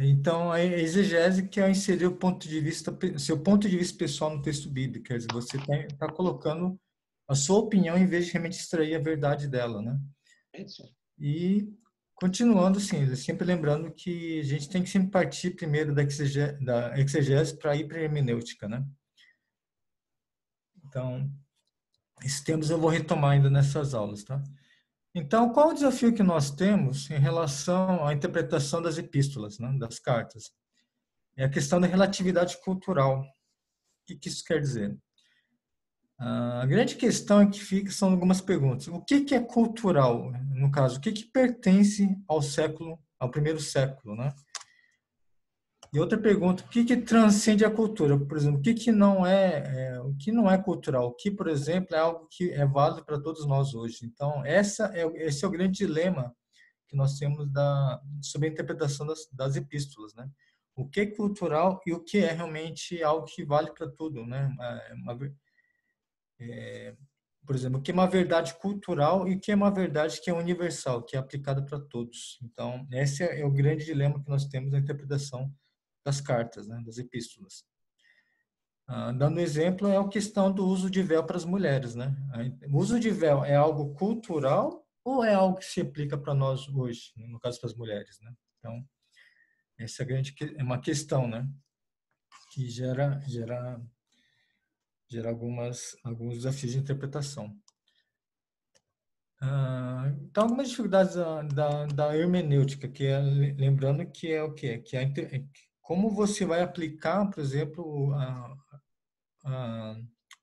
Então, a exegese que é inserir o ponto de vista, seu ponto de vista pessoal no texto bíblico, quer dizer, você está colocando a sua opinião em vez de realmente extrair a verdade dela, né? Isso. E continuando, assim, sempre lembrando que a gente tem que sempre partir primeiro da exegese para ir para a hermenêutica, né? Então, esses temas eu vou retomar ainda nessas aulas, tá? Então, qual o desafio que nós temos em relação à interpretação das epístolas, né, das cartas? É a questão da relatividade cultural. O que isso quer dizer? A grande questão é que fica são algumas perguntas. O que é cultural, no caso? O que pertence ao primeiro século, né? E outra pergunta, o que transcende a cultura? Por exemplo, o que não é cultural? O que, por exemplo, é algo que é válido para todos nós hoje? Então, esse é o grande dilema que nós temos sobre a interpretação das epístolas, né? O que é cultural e o que é realmente algo que vale para tudo, né? Por exemplo, o que é uma verdade cultural e o que é uma verdade que é universal, que é aplicada para todos. Então, esse é o grande dilema que nós temos na interpretação das cartas, né? Das epístolas. Dando exemplo, é a questão do uso de véu para as mulheres, né? O uso de véu é algo cultural ou é algo que se aplica para nós hoje, né? No caso para as mulheres, né? Então, essa é uma questão, né? Que gera alguns desafios de interpretação. Então, algumas dificuldades da hermenêutica, que é, lembrando que é o quê? Como você vai aplicar, por exemplo, a,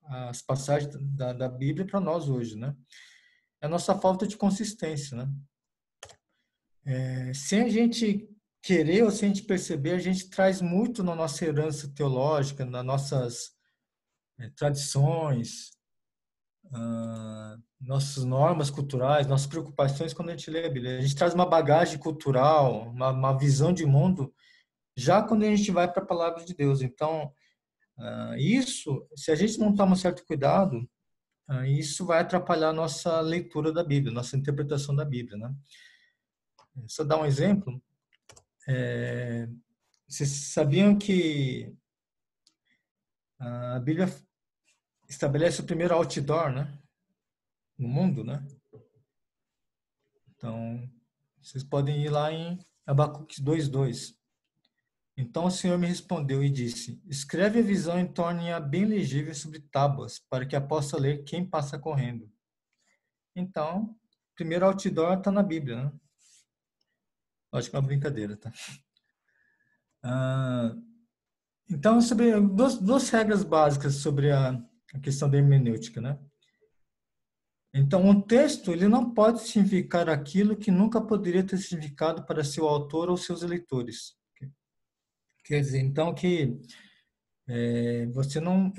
as passagens da Bíblia para nós hoje, né? É a nossa falta de consistência, né? Sem a gente querer ou sem a gente perceber, a gente traz muito na nossa herança teológica, nas nossas tradições, nossas normas culturais, nossas preocupações quando a gente lê a Bíblia. A gente traz uma bagagem cultural, uma visão de mundo, já quando a gente vai para a palavra de Deus. Então, isso, se a gente não tomar um certo cuidado, isso vai atrapalhar a nossa leitura da Bíblia, nossa interpretação da Bíblia, né? Só dar um exemplo, vocês sabiam que a Bíblia estabelece o primeiro outdoor, né? No mundo, né? Então, vocês podem ir lá em Abacuque 2:2. Então o Senhor me respondeu e disse: Escreve a visão e torne-a bem legível sobre tábuas, para que a possa ler quem passa correndo. Então, primeiro outdoor está na Bíblia, né? Acho que é uma brincadeira, tá? Então, sobre duas regras básicas sobre a questão da hermenêutica, né? Então, um texto ele não pode significar aquilo que nunca poderia ter significado para seu autor ou seus leitores. Quer dizer, então que você não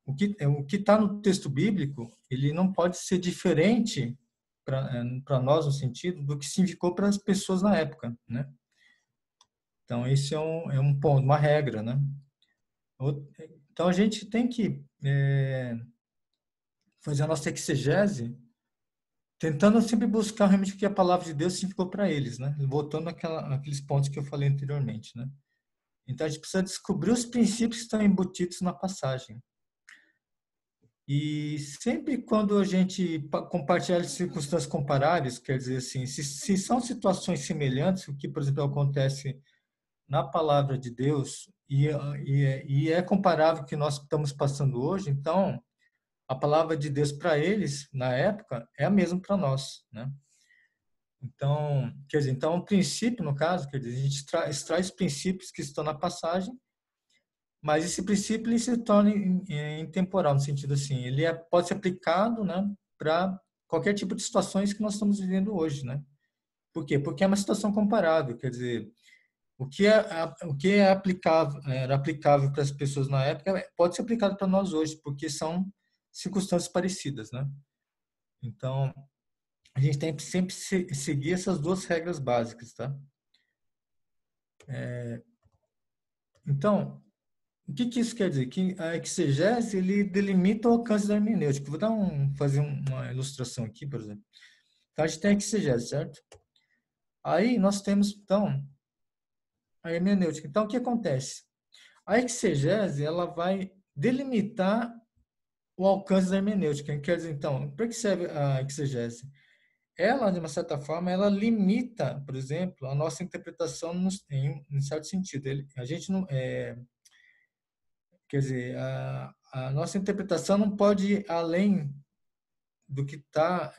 o que está no texto bíblico ele não pode ser diferente para nós no sentido do que significou para as pessoas na época, né? Então, esse é um ponto, uma regra, né? Então, a gente tem que fazer a nossa exegese tentando sempre buscar realmente o que a palavra de Deus significou para eles, né? Voltando àqueles pontos que eu falei anteriormente, né? Então, a gente precisa descobrir os princípios que estão embutidos na passagem. E sempre quando a gente compartilha circunstâncias comparáveis, quer dizer assim, se são situações semelhantes, o que, por exemplo, acontece na palavra de Deus e é comparável com o que nós estamos passando hoje, então a palavra de Deus para eles, na época, é a mesma para nós, né? Então, quer dizer, então o princípio, no caso, quer dizer, a gente extrai os princípios que estão na passagem, mas esse princípio ele se torna intemporal, no sentido assim, ele pode ser aplicado, né, para qualquer tipo de situações que nós estamos vivendo hoje, né? Por quê? Porque é uma situação comparável, quer dizer, o que era aplicável para as pessoas na época pode ser aplicado para nós hoje, porque são circunstâncias parecidas, né? Então, a gente tem que sempre seguir essas duas regras básicas, tá? Então, o que isso quer dizer? Que a exegese, ele delimita o alcance da hermenêutica. Vou fazer uma ilustração aqui, por exemplo. Então, a gente tem a exegese, certo? Aí, nós temos, então, a hermenêutica. Então, o que acontece? A exegese, ela vai delimitar o alcance da hermenêutica. Quer dizer, então, para que serve a exegese? Ela, de uma certa forma, ela limita, por exemplo, a nossa interpretação em certo sentido. A gente não, quer dizer, a nossa interpretação não pode ir além do que está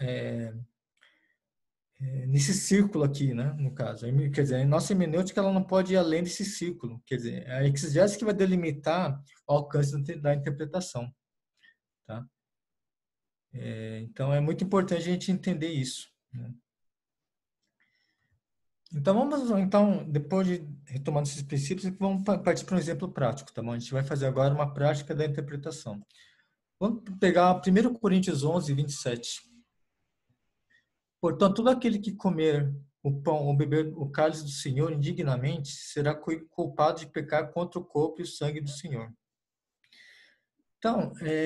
nesse círculo aqui, né, no caso. Quer dizer, a nossa hermenêutica ela não pode ir além desse círculo. Quer dizer, a exegese que vai delimitar o alcance da interpretação, tá? Então, é muito importante a gente entender isso, né? Então, depois de retomando esses princípios, vamos partir para um exemplo prático, tá bom? A gente vai fazer agora uma prática da interpretação. Vamos pegar 1 Coríntios 11, 27. Portanto, todo aquele que comer o pão ou beber o cálice do Senhor indignamente será culpado de pecar contra o corpo e o sangue do Senhor.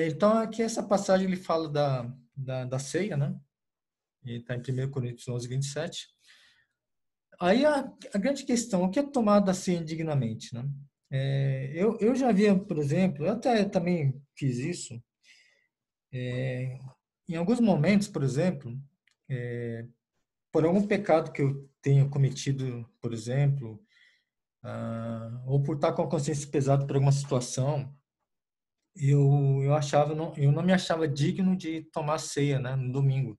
Então aqui essa passagem ele fala da ceia, né? E está em 1 Coríntios 11, 27. Aí a grande questão, o que é tomar da ceia indignamente, né? Eu já havia, por exemplo, eu até também fiz isso, em alguns momentos, por exemplo, por algum pecado que eu tenha cometido, por exemplo, ou por estar com a consciência pesada por alguma situação, eu não me achava digno de tomar ceia, né, no domingo.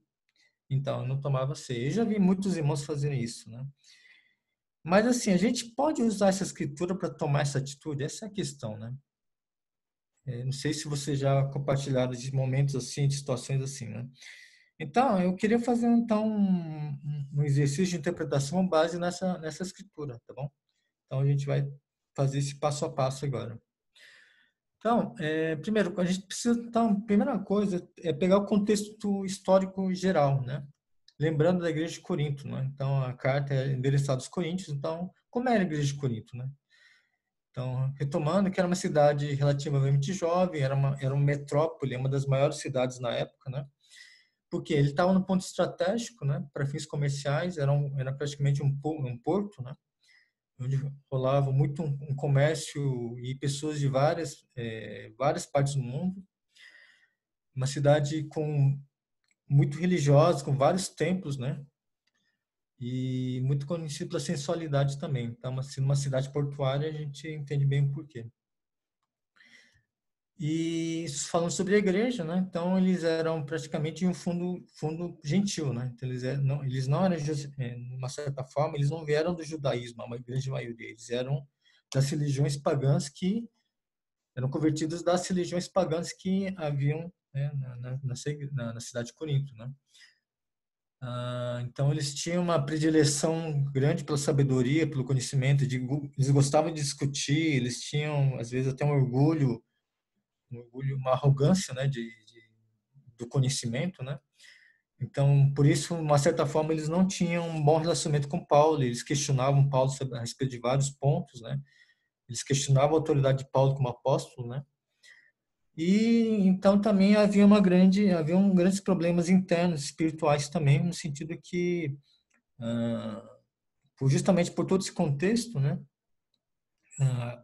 Então, eu não tomava ceia. Eu já vi muitos irmãos fazerem isso, né? Mas assim, a gente pode usar essa escritura para tomar essa atitude? Essa é a questão, né? Não sei se você já compartilharam de momentos assim, de situações assim, né? Então, eu queria fazer então um exercício de interpretação com base nessa escritura, tá bom? Então, a gente vai fazer esse passo a passo agora. Então, primeiro, a gente precisa, então, a primeira coisa é pegar o contexto histórico geral, né? Lembrando da igreja de Corinto, né? Então, a carta é endereçada aos coríntios, então, como era a igreja de Corinto, né? Então, retomando que era uma cidade relativamente jovem, era uma metrópole, uma das maiores cidades na época, né? Porque ele estava no ponto estratégico, né? Para fins comerciais, era praticamente um porto, né? Onde rolava muito um comércio e pessoas de várias partes do mundo. Uma cidade muito religiosa, com vários templos, né? E muito conhecido pela sensualidade também. Então, assim, numa cidade portuária, a gente entende bem o porquê. E falando sobre a igreja, né? Então eles eram praticamente um fundo gentil, né? Então eles não eram, de uma certa forma, eles não vieram do judaísmo, a grande maioria, eles eram das religiões pagãs que eram convertidos das religiões pagãs que haviam, né, na cidade de Corinto, né? Então eles tinham uma predileção grande pela sabedoria, pelo conhecimento, eles gostavam de discutir, eles tinham às vezes até uma arrogância, né, do conhecimento, né? Então, por isso, de uma certa forma, eles não tinham um bom relacionamento com Paulo, eles questionavam Paulo a respeito de vários pontos, né? Eles questionavam a autoridade de Paulo como apóstolo, né? E então também haviam grandes problemas internos, espirituais também, no sentido que, justamente por todo esse contexto, né? ah,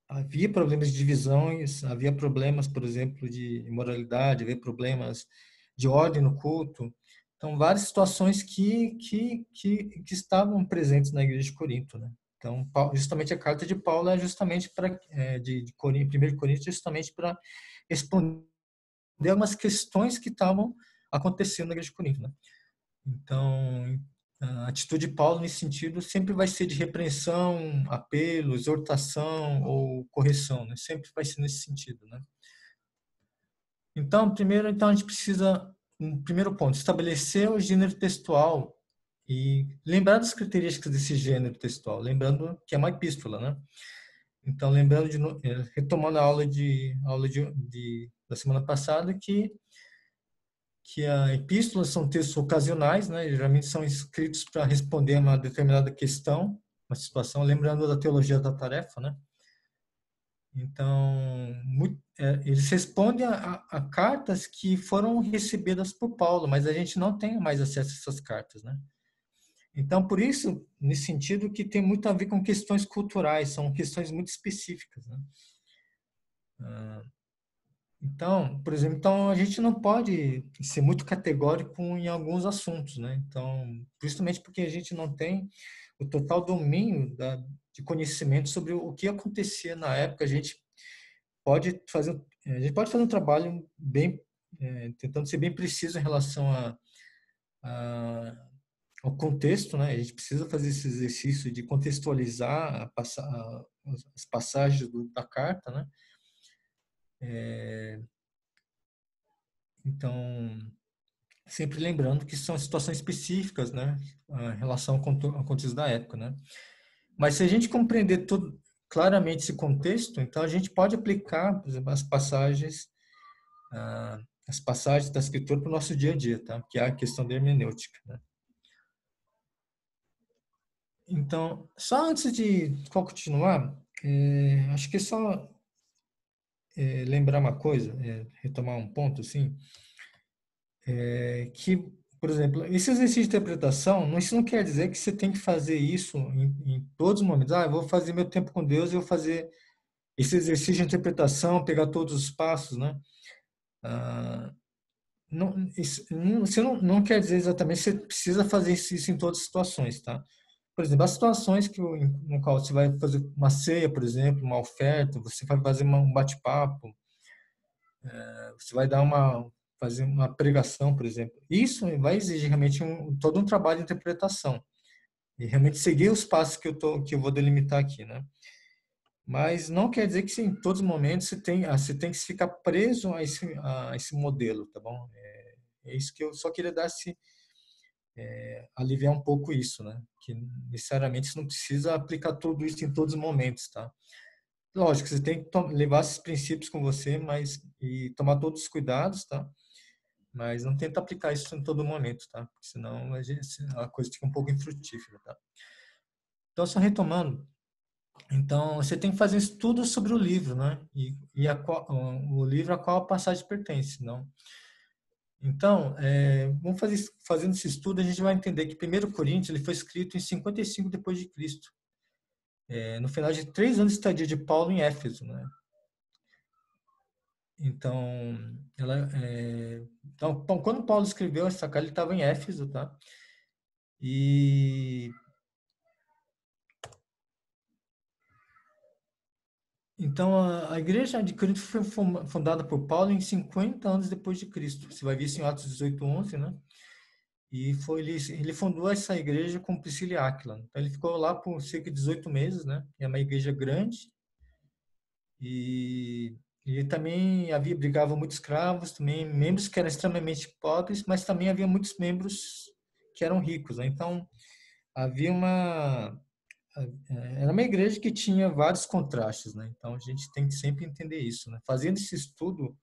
Havia problemas de divisões, havia problemas, por exemplo, de imoralidade, havia problemas de ordem no culto. Então, várias situações que estavam presentes na igreja de Corinto, né? Então, justamente a carta de Paulo é justamente de Corinto, 1 Coríntios, justamente para responder algumas questões que estavam acontecendo na igreja de Corinto, né? Então, a atitude de Paulo nesse sentido sempre vai ser de repreensão, apelo, exortação ou correção, né? Sempre vai ser nesse sentido, né? Então a gente precisa, um primeiro ponto, estabelecer o gênero textual e lembrar das características desse gênero textual, lembrando que é uma epístola, né? Então, lembrando retomando a da semana passada que a epístolas são textos ocasionais, né? Geralmente são escritos para responder a uma determinada questão, uma situação, lembrando da teologia da tarefa, né? Então, eles respondem a cartas que foram recebidas por Paulo, mas a gente não tem mais acesso a essas cartas, né? Então, por isso, nesse sentido, que tem muito a ver com questões culturais, são questões muito específicas, né? Então, por exemplo, então a gente não pode ser muito categórico em alguns assuntos, né? Então, justamente porque a gente não tem o total domínio de conhecimento sobre o que acontecia na época, a gente pode fazer um trabalho bem, tentando ser bem preciso em relação a- ao contexto, né? A gente precisa fazer esse exercício de contextualizar as passagens da carta, né? Então, sempre lembrando que são situações específicas, né, em relação ao contexto da época, né? Mas se a gente compreender tudo claramente esse contexto, então a gente pode aplicar, por exemplo, as passagens da escritura para o nosso dia a dia, tá? Que é a questão da hermenêutica, né? Então, só antes de continuar, acho que é só lembrar uma coisa, retomar um ponto, assim, que, por exemplo, esse exercício de interpretação, isso não quer dizer que você tem que fazer isso em todos os momentos. Ah, eu vou fazer meu tempo com Deus e eu vou fazer esse exercício de interpretação, pegar todos os passos, né? Ah, você não quer dizer exatamente que você precisa fazer isso em todas as situações, tá? Por exemplo, as situações no qual você vai fazer uma ceia, por exemplo, uma oferta, você vai fazer um bate-papo, você vai fazer uma pregação, por exemplo. Isso vai exigir realmente todo um trabalho de interpretação e realmente seguir os passos que eu vou delimitar aqui, né? Mas não quer dizer que em todos os momentos você tem que ficar preso a esse modelo, tá bom? É isso que eu só queria aliviar um pouco isso, né? Que necessariamente você não precisa aplicar tudo isso em todos os momentos, tá? Lógico, você tem que levar esses princípios com você, e tomar todos os cuidados, tá? Mas não tenta aplicar isso em todo momento, tá? Porque senão a coisa fica um pouco infrutífera, tá? Então, só retomando, então você tem que fazer um estudo sobre o livro, né? O livro a qual a passagem pertence, não? Então, fazendo esse estudo, a gente vai entender que 1 Coríntios ele foi escrito em 55 depois de Cristo, no final de 3 anos de estadia de Paulo em Éfeso, né? Então, quando Paulo escreveu essa carta, ele estava em Éfeso, tá? E então a igreja de Corinto foi fundada por Paulo em 50 anos depois de Cristo. Você vai ver isso em Atos 18:11, né? E ele fundou essa igreja com Priscila e Áquila. Então ele ficou lá por cerca de 18 meses, né? É uma igreja grande e ele também brigava muitos escravos, também membros que eram extremamente pobres, mas também havia muitos membros que eram ricos, né? Então havia era uma igreja que tinha vários contrastes, né? Então a gente tem que sempre entender isso, né? Fazendo esse estudo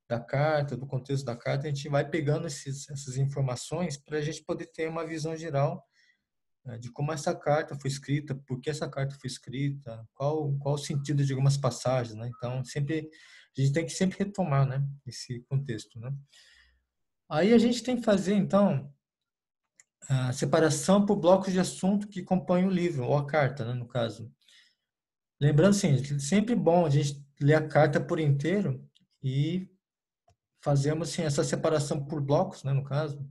da carta, do contexto da carta, a gente vai pegando essas informações para a gente poder ter uma visão geral, né, de como essa carta foi escrita, por que essa carta foi escrita, qual o sentido de algumas passagens, né? Então sempre a gente tem que sempre retomar, né, esse contexto, né? Aí a gente tem que fazer então a separação por blocos de assunto que compõem o livro ou a carta, né, no caso. Lembrando assim, sempre bom a gente ler a carta por inteiro e fazemos assim, essa separação por blocos, né, no caso,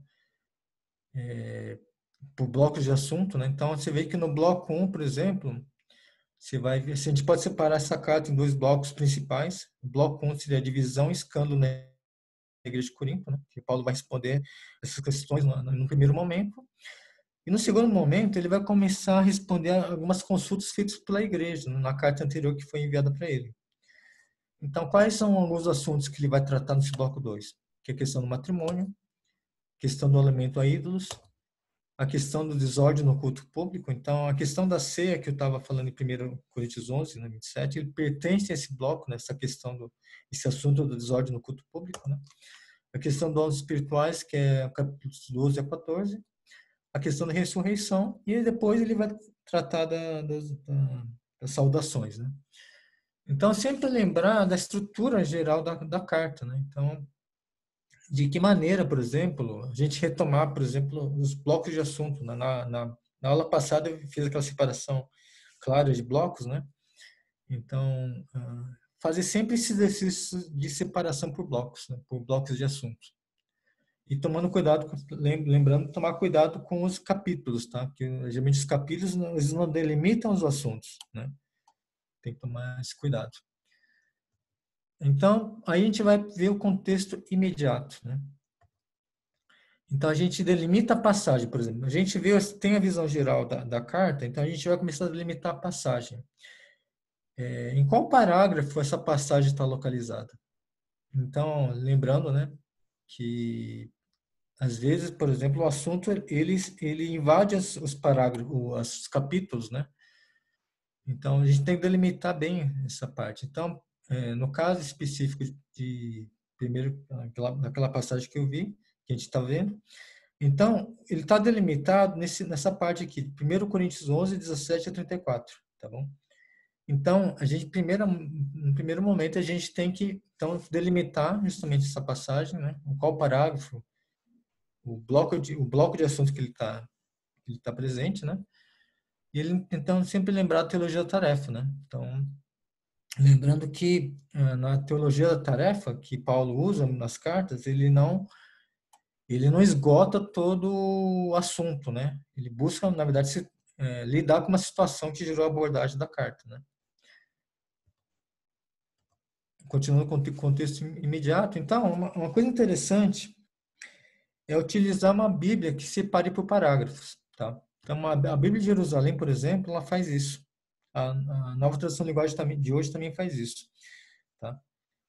por blocos de assunto, né? Então você vê que no bloco um, por exemplo, você vai ver, assim, a gente pode separar essa carta em dois blocos principais. O bloco um seria a divisão e escândalo na igreja de Corinto, né? Que Paulo vai responder essas questões no primeiro momento. E no segundo momento, ele vai começar a responder a algumas consultas feitas pela igreja, né, na carta anterior que foi enviada para ele. Então, quais são alguns assuntos que ele vai tratar nesse bloco 2? Que é a questão do matrimônio, questão do alimento a ídolos, a questão do desordem no culto público. Então, a questão da ceia que eu estava falando em 1 Coríntios 11, né, 27, ele pertence a esse bloco, nessa questão esse assunto do desordem no culto público, né? A questão dos dons espirituais, que é capítulos 12 a 14, a questão da ressurreição, e depois ele vai tratar das saudações, né? Então, sempre lembrar da estrutura geral da carta, né? Então, de que maneira, por exemplo, a gente retomar, por exemplo, os blocos de assunto Na aula passada eu fiz aquela separação clara de blocos, né? Então, fazer sempre esse exercício de separação por blocos, né? Por blocos de assuntos. E tomando cuidado, lembrando, tomar cuidado com os capítulos, tá? Porque geralmente os capítulos eles não delimitam os assuntos, né? Tem que tomar esse cuidado. Então, aí a gente vai ver o contexto imediato, né? Então, a gente delimita a passagem, por exemplo. A gente vê, tem a visão geral da carta, então a gente vai começar a delimitar a passagem. Em qual parágrafo essa passagem está localizada? Então, lembrando, né, que às vezes, por exemplo, o assunto ele invade os parágrafos, os capítulos, né? Então, a gente tem que delimitar bem essa parte. Então, no caso específico de primeiro, daquela passagem que eu vi, que a gente está vendo, então, ele está delimitado nessa parte aqui, 1 Coríntios 11, 17 a 34, tá bom? Então, a gente, no primeiro momento, a gente tem que então, delimitar justamente essa passagem, né? Qual parágrafo, o bloco de assuntos que ele tá presente, né? E ele, então, sempre lembrar a teologia da tarefa, né? Então, lembrando que na teologia da tarefa que Paulo usa nas cartas, ele não esgota todo o assunto, né? Ele busca, na verdade, lidar com uma situação que gerou a abordagem da carta, né? Continuando com o contexto imediato, então, uma coisa interessante é utilizar uma Bíblia que separe por parágrafos, tá? Então, a Bíblia de Jerusalém, por exemplo, ela faz isso. A Nova Tradução Linguagem de hoje também faz isso, tá?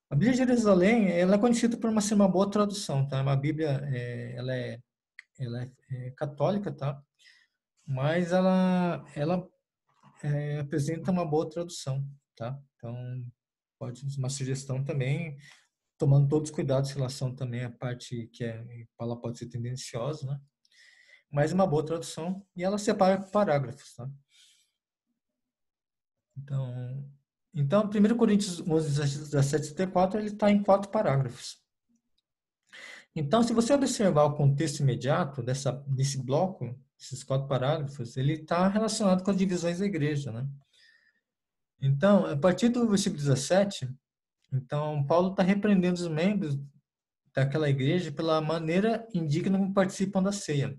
A Bíblia de Jerusalém, ela é conhecida por ser uma boa tradução, tá? Uma Bíblia, ela é católica, tá? Mas ela apresenta uma boa tradução, tá? Então, pode ser uma sugestão também, tomando todos os cuidados em relação também à parte que ela pode ser tendenciosa, né? Mas uma boa tradução e ela separa por parágrafos, tá? Então 1 Coríntios 11, 17 e 74, ele está em 4 parágrafos. Então, se você observar o contexto imediato desse bloco, esses 4 parágrafos, ele está relacionado com as divisões da igreja, né? Então, a partir do versículo 17, então, Paulo está repreendendo os membros daquela igreja pela maneira indigna como participam da ceia.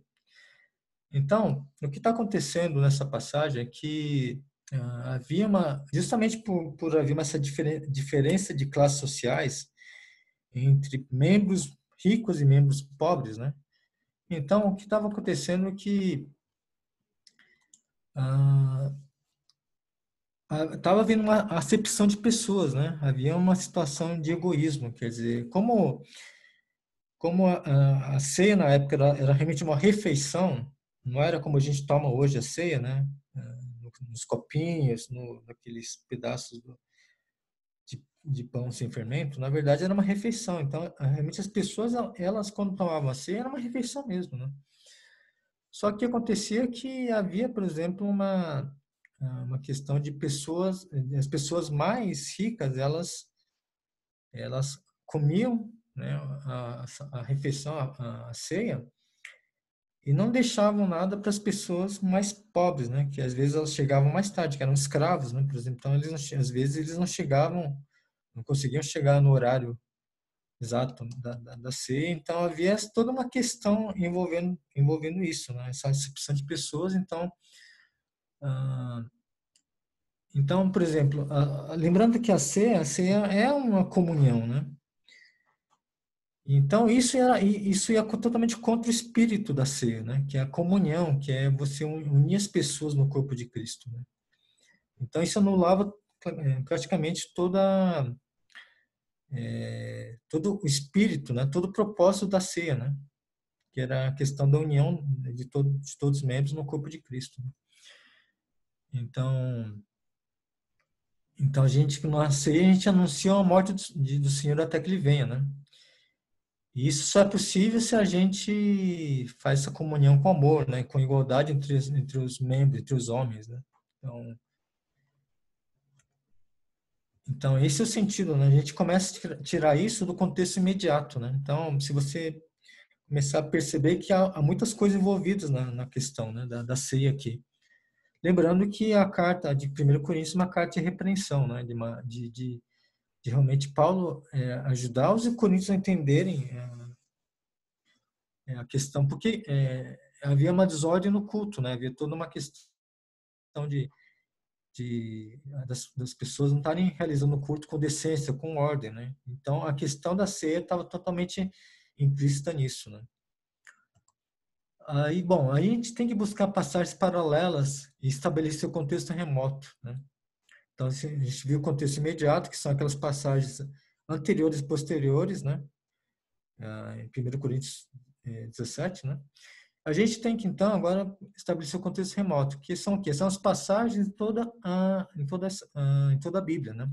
Então, o que está acontecendo nessa passagem é que havia justamente por haver essa diferença de classes sociais entre membros ricos e membros pobres, né? Então, o que estava acontecendo é que estava havendo uma acepção de pessoas, né? Havia uma situação de egoísmo, quer dizer, como a ceia na época era realmente uma refeição, não era como a gente toma hoje a ceia, né? Nos copinhos, naqueles pedaços de pão sem fermento, na verdade era uma refeição. Então, realmente as pessoas, elas quando tomavam a ceia, era uma refeição mesmo, né? Só que acontecia que havia, por exemplo, uma questão de pessoas, as pessoas mais ricas, elas comiam, né, a refeição, a ceia, e não deixavam nada para as pessoas mais pobres, né, que às vezes elas chegavam mais tarde, que eram escravos, né, por exemplo. Então, às vezes eles não chegavam, não conseguiam chegar no horário exato da ceia. Então, havia toda uma questão envolvendo isso, né, essa acepção de pessoas. Ah, então, por exemplo, lembrando que a ceia é uma comunhão, né? Então, isso ia totalmente contra o espírito da ceia, né? Que é a comunhão, que é você unir as pessoas no corpo de Cristo, né? Então, isso anulava praticamente todo o espírito, né? Todo o propósito da ceia, né? Que era a questão da união de todos os membros no corpo de Cristo, né? Então, a gente, na ceia, a gente anuncia a morte do Senhor até que Ele venha, né? E isso só é possível se a gente faz essa comunhão com amor, né? Com igualdade entre os membros, entre os homens, né? Então, esse é o sentido, né? A gente começa a tirar isso do contexto imediato, né? Então, se você começar a perceber que há muitas coisas envolvidas na questão, né, da ceia aqui. Lembrando que a carta de 1 Coríntios é uma carta de repreensão, né, de realmente Paulo ajudar os coríntios a entenderem a questão, porque havia uma desordem no culto, né, havia toda uma questão das pessoas não estarem realizando o culto com decência, com ordem, né? Então a questão da ceia estava totalmente implícita nisso, né? Aí, bom, aí a gente tem que buscar passagens paralelas e estabelecer o contexto remoto, né? Então a gente viu o contexto imediato, que são aquelas passagens anteriores e posteriores, né? Em 1 Coríntios 17, né? A gente tem que, então, agora estabelecer o contexto remoto, que são o quê? São as passagens em toda a Bíblia, né?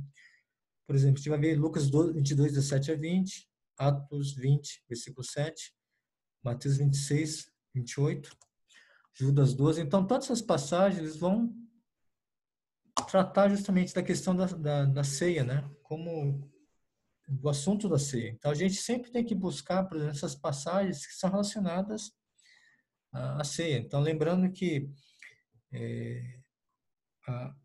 Por exemplo, você vai ver Lucas 22, 17 a 20, Atos 20, versículo 7, Mateus 26, 28, Judas 12. Então, todas essas passagens vão tratar justamente da questão da ceia, né? Como do assunto da ceia. Então, a gente sempre tem que buscar, por exemplo, essas passagens que são relacionadas à ceia. Então, lembrando que a,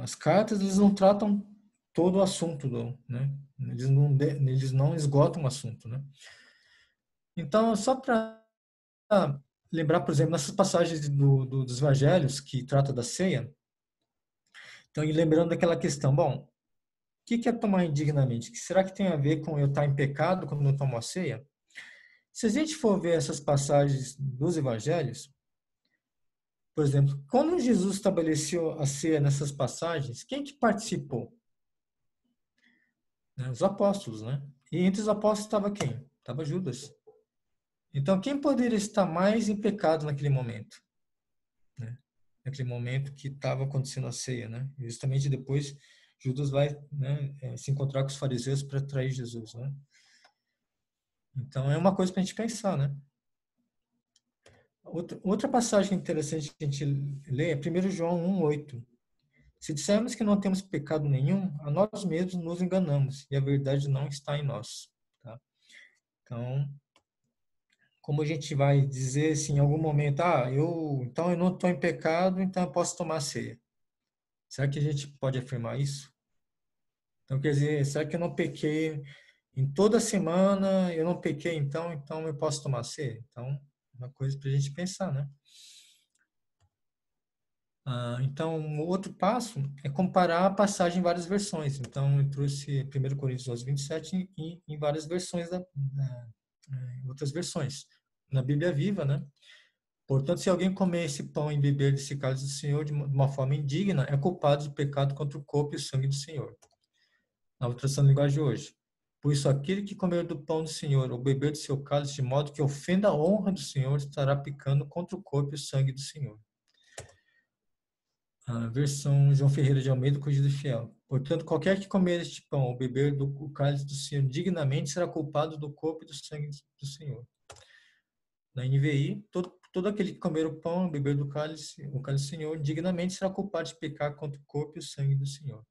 as cartas eles não tratam todo o assunto, né? Eles não esgotam o assunto, né? Então, só para lembrar, por exemplo, nessas passagens dos evangelhos que trata da ceia, então, e lembrando daquela questão, bom, o que é tomar indignamente? Será que tem a ver com eu estar em pecado quando eu tomo a ceia? Se a gente for ver essas passagens dos evangelhos, por exemplo, quando Jesus estabeleceu a ceia nessas passagens, quem que participou? Né? Os apóstolos, né? E entre os apóstolos estava quem? Estava Judas. Então, quem poderia estar mais em pecado naquele momento? Né? Naquele momento que estava acontecendo a ceia, né? E justamente depois, Judas vai, né, se encontrar com os fariseus para trair Jesus, né? Então, é uma coisa para a gente pensar, né? Outra passagem interessante que a gente lê é 1 João 1,8. Se dissermos que não temos pecado nenhum, a nós mesmos nos enganamos e a verdade não está em nós. Tá? Então, como a gente vai dizer assim, em algum momento, então eu não estou em pecado, então eu posso tomar ceia. Será que a gente pode afirmar isso? Então, quer dizer, será que eu não pequei em toda semana, eu não pequei então eu posso tomar ceia? Então, uma coisa para a gente pensar, né? Então, o outro passo é comparar a passagem em várias versões. Então, eu trouxe 1 Coríntios 12, 27 em várias versões, outras versões. Na Bíblia Viva, né? Portanto, se alguém comer esse pão e beber desse cálice do Senhor de uma forma indigna, é culpado de pecado contra o corpo e o sangue do Senhor. Na outra tradução da linguagem de hoje. Por isso, aquele que comer do pão do Senhor ou beber do seu cálice de modo que ofenda a honra do Senhor, estará pecando contra o corpo e o sangue do Senhor. A versão João Ferreira de Almeida, Corrigida Fiel. Portanto, qualquer que comer este pão ou beber do cálice do Senhor dignamente será culpado do corpo e do sangue do Senhor. Na NVI, todo aquele que comer o pão ou beber o cálice do Senhor dignamente será culpado de pecar contra o corpo e o sangue do Senhor.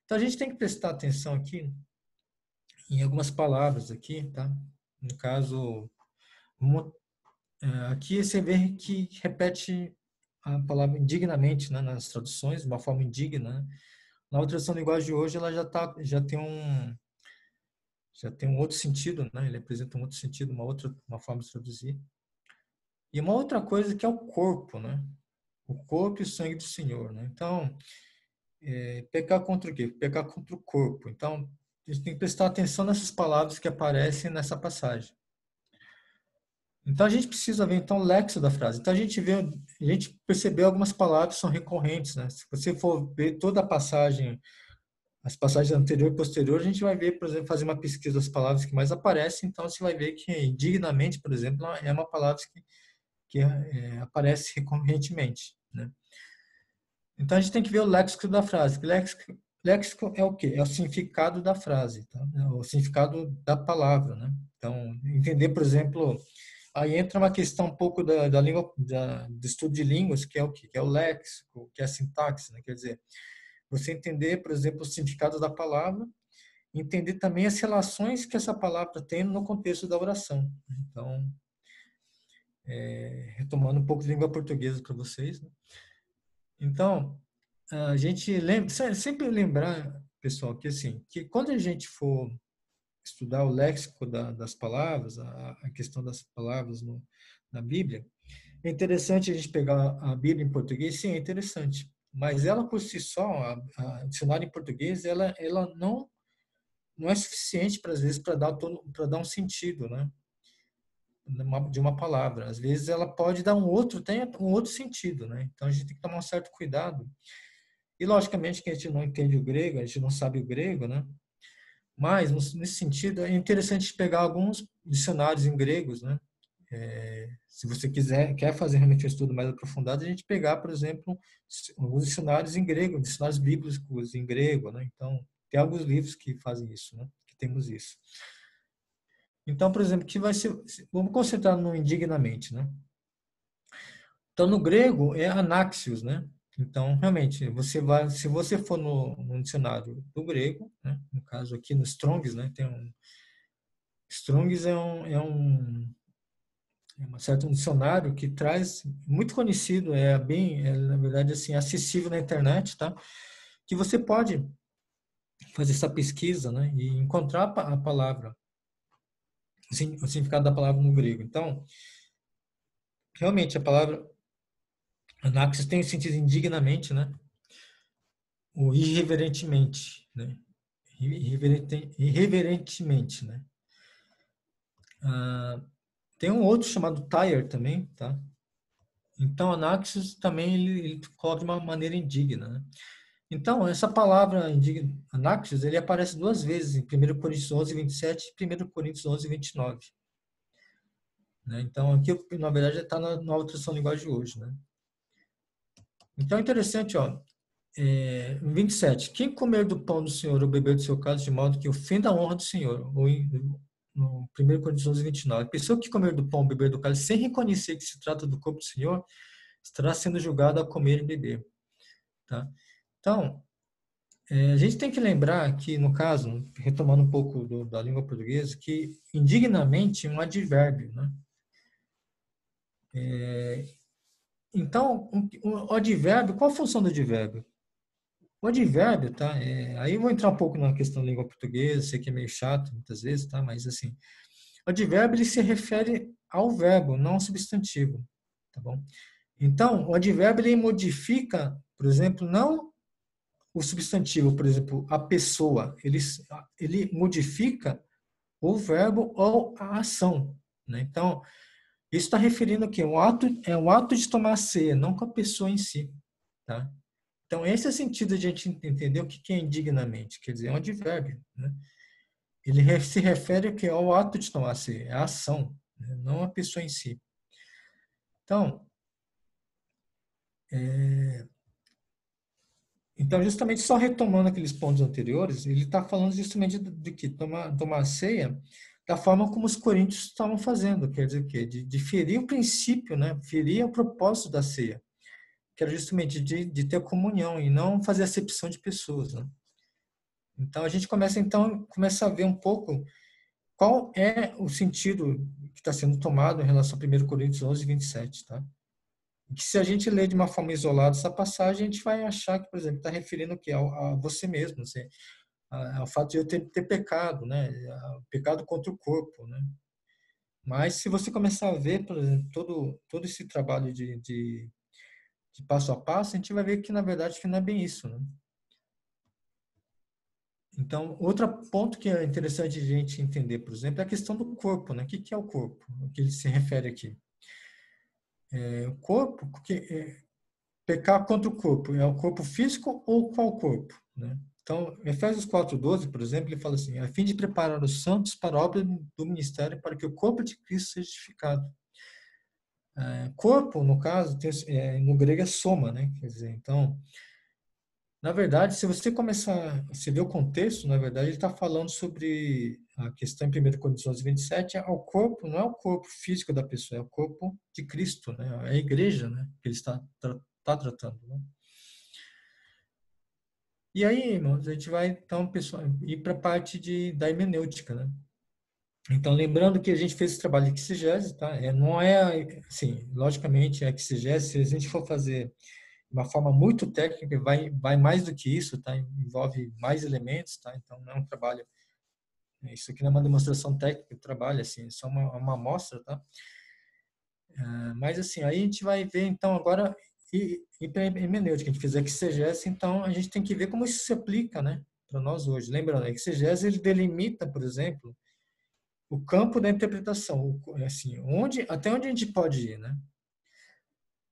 Então, a gente tem que prestar atenção aqui em algumas palavras aqui, tá? No caso, aqui você vê que repete a palavra indignamente, né, nas traduções, de uma forma indigna, né? Na outra tradução da linguagem de hoje, ela já tem um outro sentido, né? Ele apresenta um outro sentido, uma forma de traduzir. E uma outra coisa que é o corpo, né? O corpo e o sangue do Senhor, né? Então, pecar contra o quê? Pecar contra o corpo. Então, a gente tem que prestar atenção nessas palavras que aparecem nessa passagem. Então, a gente precisa ver então o lexo da frase. Então, a gente percebeu algumas palavras que são recorrentes, né? Se você for ver toda a passagem, as passagens anterior e posterior, a gente vai ver, por exemplo, fazer uma pesquisa das palavras que mais aparecem, então você vai ver que indignamente, por exemplo, é uma palavra que aparece recorrentemente, né? Então a gente tem que ver o léxico da frase. Léxico é o quê? É o significado da frase, tá? É o significado da palavra, né? Então, entender, por exemplo, aí entra uma questão um pouco da língua, do estudo de línguas, que é o quê? Que é o léxico, que é a sintaxe, né? Quer dizer, você entender, por exemplo, o significado da palavra entender também as relações que essa palavra tem no contexto da oração. Então, retomando um pouco de língua portuguesa para vocês, né? Então, a gente lembra, sempre lembrar, pessoal, que assim, que quando a gente for estudar o léxico das palavras, a questão das palavras na Bíblia, é interessante a gente pegar a Bíblia em português, sim, é interessante, mas ela por si só, a dicionário em português, ela não é suficiente para às vezes para dar um sentido, né, de uma palavra. Às vezes ela pode dar tem um outro sentido, né? Então a gente tem que tomar um certo cuidado. E logicamente que a gente não entende o grego, a gente não sabe o grego, né? Mas nesse sentido é interessante pegar alguns dicionários em gregos, né? Se você quer fazer realmente um estudo mais aprofundado, a gente pegar, por exemplo, alguns dicionários em grego, dicionários bíblicos em grego, né? Então, tem alguns livros que fazem isso, né? Que temos isso. Então, por exemplo, que vai ser, vamos concentrar no indignamente, né? Então, no grego é anaxios, né? Então, realmente, se você for no dicionário do grego, né? No caso aqui no Strongs, né? Strongs é uma certa um dicionário que traz muito conhecido, na verdade assim acessível na internet, tá? Que você pode fazer essa pesquisa, né? E encontrar a palavra, o significado da palavra no grego. Então, realmente a palavra anaxis tem o sentido indignamente, né? Ou irreverentemente, né? Irreverentemente, né? Ah, tem um outro chamado tire também, tá? Então, anaxis também ele coloca de uma maneira indigna, né? Então, essa palavra anaxis, ele aparece duas vezes, em 1 Coríntios 11, 27 e 1 Coríntios 11, 29. Né? Então, aqui, na verdade, está na nova tradução linguagem de hoje. Né? Então, é interessante, ó, 27. Quem comer do pão do Senhor ou beber do seu cálice de modo que ofenda a honra do Senhor, no 1 Coríntios 11, 29. A pessoa que comer do pão ou beber do cálice sem reconhecer que se trata do corpo do Senhor, estará sendo julgada a comer e beber. Tá? Então, a gente tem que lembrar que, no caso, retomando um pouco da língua portuguesa, que indignamente é um advérbio. Né? Então, o advérbio, qual a função do advérbio? O advérbio, tá? Aí eu vou entrar um pouco na questão da língua portuguesa, sei que é meio chato muitas vezes, tá? Mas assim, o advérbio ele se refere ao verbo, não ao substantivo, tá bom? Então, o advérbio ele modifica, por exemplo, não o substantivo, por exemplo, a pessoa, ele modifica o verbo ou a ação. Né? Então, isso está referindo aqui, o ato de tomar a ceia, não com a pessoa em si. Tá? Então, esse é o sentido de a gente entender o que é indignamente, quer dizer, é um advérbio. Né? Ele se refere ao, que? Ao ato de tomar a ceia, é a ação, né? Não a pessoa em si. Então, justamente só retomando aqueles pontos anteriores, ele está falando justamente de que tomar a ceia da forma como os coríntios estavam fazendo, quer dizer o quê? De ferir o princípio, né? Ferir o propósito da ceia, que era justamente de ter comunhão e não fazer acepção de pessoas, né? Então a gente começa a ver um pouco qual é o sentido que está sendo tomado em relação a 1 Coríntios 11, 27, tá? Que se a gente ler de uma forma isolada essa passagem, a gente vai achar que, por exemplo, está referindo o quê? A você mesmo, assim, ao fato de eu ter pecado, né? Pecado contra o corpo, né? Mas se você começar a ver, por exemplo, todo esse trabalho de passo a passo, a gente vai ver que, na verdade, que não é bem isso, né? Então, outro ponto que é interessante a gente entender, por exemplo, é a questão do corpo, né? O que é o corpo? O que ele se refere aqui? O corpo, porque pecar contra o corpo, é o corpo físico ou qual corpo, né? Então, Efésios 4:12, por exemplo, ele fala assim: a fim de preparar os santos para a obra do ministério, para que o corpo de Cristo seja edificado. Corpo, no caso, no grego é soma, né? Quer dizer, então, na verdade, se você começar, você ver o contexto, na verdade, ele está falando sobre a questão em 1 Coríntios 11, 27, ao corpo, não é o corpo físico da pessoa, é o corpo de Cristo, né? É a igreja, né? Que ele está tratando, né? E aí, irmãos, a gente vai, então, pessoal, ir para a parte da hermenêutica, né? Então, lembrando que a gente fez esse trabalho de exegese, tá? Não é, assim, logicamente, a exegese, se a gente for fazer de uma forma muito técnica, vai mais do que isso, tá? Envolve mais elementos, tá? Então, não é um trabalho, isso aqui não é uma demonstração técnica do trabalho, assim, é só uma amostra, tá? Mas, assim, aí a gente vai ver, então, agora, e para hermenêutica, a gente fez a exegese, então, a gente tem que ver como isso se aplica, né? Para nós hoje. Lembrando, a exegese, ele delimita, por exemplo, o campo da interpretação, assim, até onde a gente pode ir, né?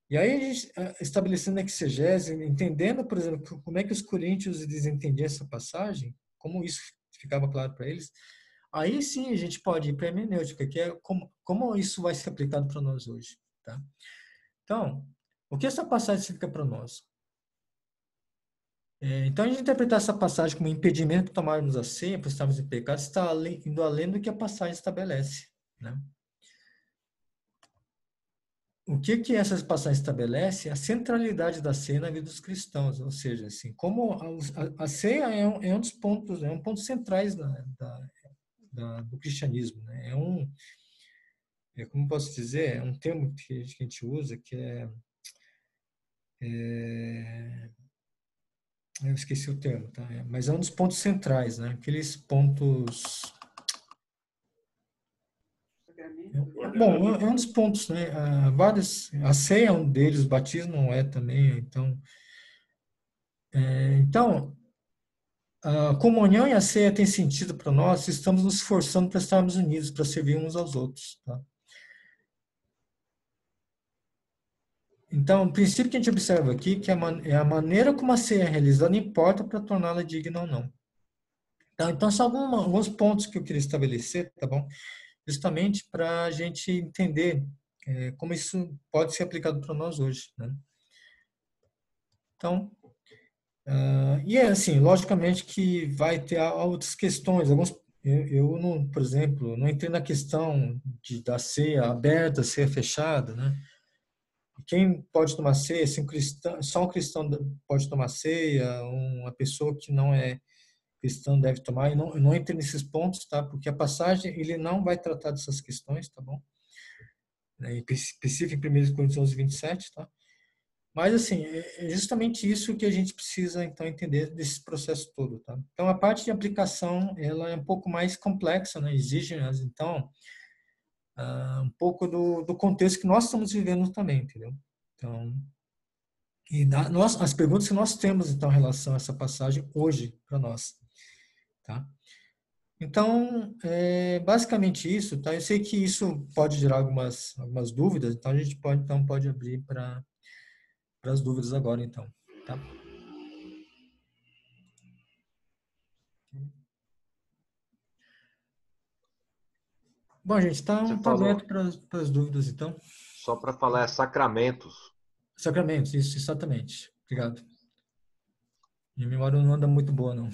E aí, a gente, estabelecendo a exegese, entendendo, por exemplo, como é que os coríntios eles entendiam essa passagem, como isso ficava claro para eles, aí sim a gente pode ir para a hermenêutica, que é como isso vai ser aplicado para nós hoje, tá? Então, o que essa passagem significa para nós? Então, a gente interpretar essa passagem como impedimento para tomarmos a ceia, por estarmos em pecado, está indo além do que a passagem estabelece, né? O que essa passagem estabelece? A centralidade da ceia na vida dos cristãos, ou seja, assim, como a ceia é um dos pontos, é um ponto centrais do cristianismo, né? Como posso dizer, é um termo que a gente usa que eu esqueci o termo, tá? Mas é um dos pontos centrais, né? Aqueles pontos. Bom, é um dos pontos, né? A ceia é um deles, o batismo não é também, então, a comunhão e a ceia têm sentido para nós se estamos nos esforçando para estarmos unidos, para servir uns aos outros. Tá? Então, o princípio que a gente observa aqui que é a maneira como a ceia é realizada importa para torná-la digna ou não. Tá? Então, são alguns pontos que eu queria estabelecer, tá bom? Justamente para a gente entender como isso pode ser aplicado para nós hoje. Né? Então, e é assim, logicamente que vai ter outras questões. Eu não, por exemplo, não entrei na questão da ceia aberta, ceia fechada, né? Quem pode tomar ceia, se só um cristão pode tomar ceia, uma pessoa que não é cristã deve tomar. Eu não entrei nesses pontos, tá? Porque a passagem ele não vai tratar dessas questões, tá bom? Em específico em 1 Coríntios 11:27, tá? Mas, assim, é justamente isso que a gente precisa, então, entender desse processo todo, tá? Então, a parte de aplicação, ela é um pouco mais complexa, né? Exige, então, um pouco do contexto que nós estamos vivendo também, entendeu? Então, as perguntas que nós temos, então, em relação a essa passagem hoje, para nós, tá? Então, basicamente isso, tá? Eu sei que isso pode gerar algumas dúvidas, então a gente pode abrir para as dúvidas agora, então, tá? Bom, gente, Você então tá falou, aberto para as dúvidas, então. só para falar, é sacramentos. Sacramentos, isso, exatamente. Obrigado. Minha memória não anda muito boa, não.